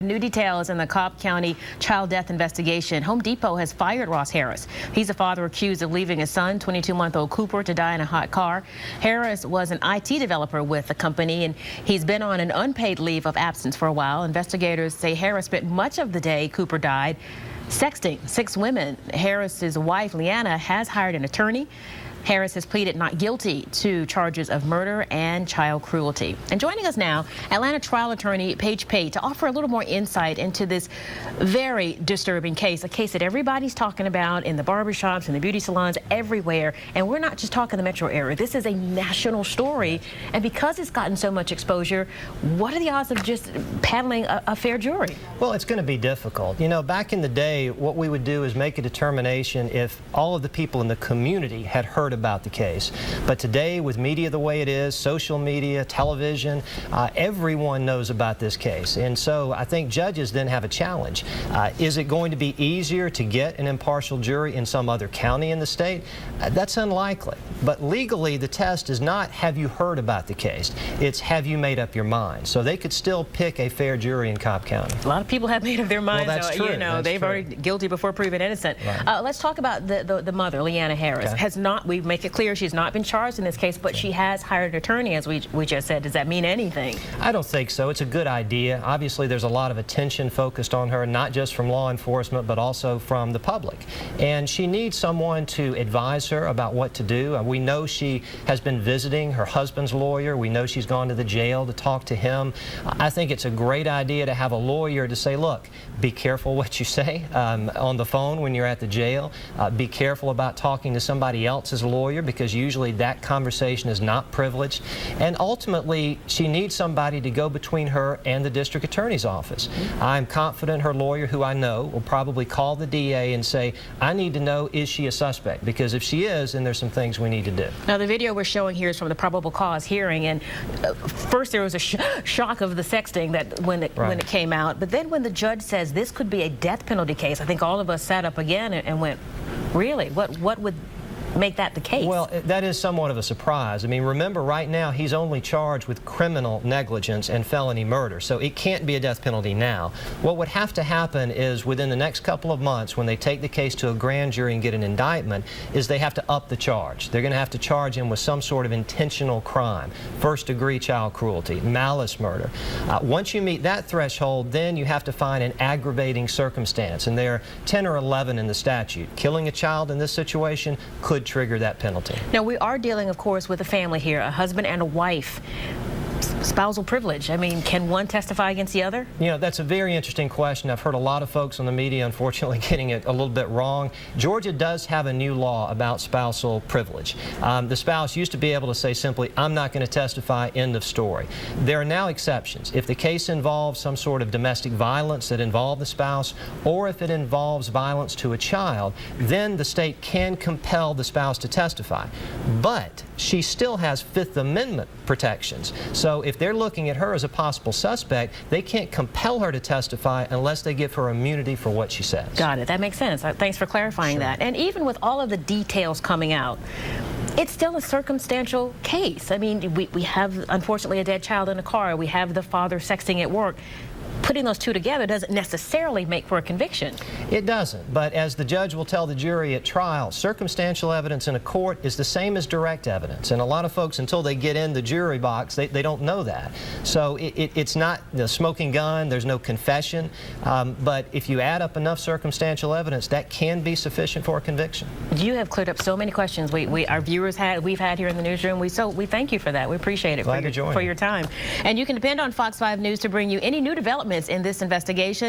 New details in the Cobb County child death investigation. Home Depot has fired Ross Harris. He's a father accused of leaving his son, 22-month-old Cooper, to die in a hot car. Harris was an IT developer with the company, and he's been on an unpaid leave of absence for a while. Investigators say Harris spent much of the day Cooper died sexting 6 women. Harris's wife, Leanna, has hired an attorney. Harris has pleaded not guilty to charges of murder and child cruelty. And joining us now, Atlanta trial attorney Pate to offer a little more insight into this very disturbing case, a case that everybody's talking about in the barbershops and the beauty salons everywhere. And we're not just talking the metro area. This is a national story. And because it's gotten so much exposure, what are the odds of just paneling a fair jury? Well, it's going to be difficult. You know, back in the day, what we would do is make a determination if all of the people in the community had heard about the case. But today, with media the way it is, social media, television, everyone knows about this case. And so I think judges then have a challenge. Is it going to be easier to get an impartial jury in some other county in the state? That's unlikely. But legally, the test is not have you heard about the case. It's have you made up your mind. So they could still pick a fair jury in Cobb County. A lot of people have made up their minds. Well, that's true. You know, that's they've true. already guilty before proven innocent. Right. Let's talk about the mother, Leanna Harris. Okay. We make it clear she's not been charged in this case, but she has hired an attorney, as we just said. Does that mean anything? I don't think so. It's a good idea. Obviously, there's a lot of attention focused on her, not just from law enforcement, but also from the public. And she needs someone to advise her about what to do. We know she has been visiting her husband's lawyer. We know she's gone to the jail to talk to him. I think it's a great idea to have a lawyer to say, look, be careful what you say on the phone when you're at the jail. Be careful about talking to somebody else's lawyer, because usually that conversation is not privileged. And ultimately, she needs somebody to go between her and the district attorney's office. I'm confident her lawyer, who I know, will probably call the DA and say, I need to know, is she a suspect? Because if she is, then there's some things we need to do. Now, the video we're showing here is from the probable cause hearing, and first there was a shock of the sexting that when it came out, but then when the judge says this could be a death penalty case, I think all of us sat up again and went, really? What would make that the case? Well, that is somewhat of a surprise. I mean, remember, right now he's only charged with criminal negligence and felony murder, so it can't be a death penalty now. What would have to happen is within the next couple of months, when they take the case to a grand jury and get an indictment, is they have to up the charge. They're going to have to charge him with some sort of intentional crime, first-degree child cruelty, malice murder. Once you meet that threshold, then you have to find an aggravating circumstance, and there are 10 or 11 in the statute. Killing a child in this situation could trigger that penalty. Now, we are dealing, of course, with a family here, a husband and a wife. Spousal privilege. I mean, can one testify against the other? You know, that's a very interesting question. I've heard a lot of folks on the media, unfortunately, getting it a little bit wrong. Georgia does have a new law about spousal privilege. The spouse used to be able to say simply, I'm not going to testify, end of story. There are now exceptions. If the case involves some sort of domestic violence that involves the spouse, or if it involves violence to a child, then the state can compel the spouse to testify. But she still has Fifth Amendment protections. So if they're looking at her as a possible suspect, they can't compel her to testify unless they give her immunity for what she says. Got it. That makes sense. Thanks for clarifying that. And even with all of the details coming out, it's still a circumstantial case. I mean, we have, unfortunately, a dead child in a car. We have the father sexting at work. Putting those two together doesn't necessarily make for a conviction. It doesn't, but as the judge will tell the jury at trial, circumstantial evidence in a court is the same as direct evidence. And a lot of folks, until they get in the jury box, they don't know that. So it's not the smoking gun, there's no confession, but if you add up enough circumstantial evidence, that can be sufficient for a conviction. You have cleared up so many questions our viewers we've had here in the newsroom. We thank you for that. We appreciate it for your time. And you can depend on Fox 5 News to bring you any new developments in this investigation.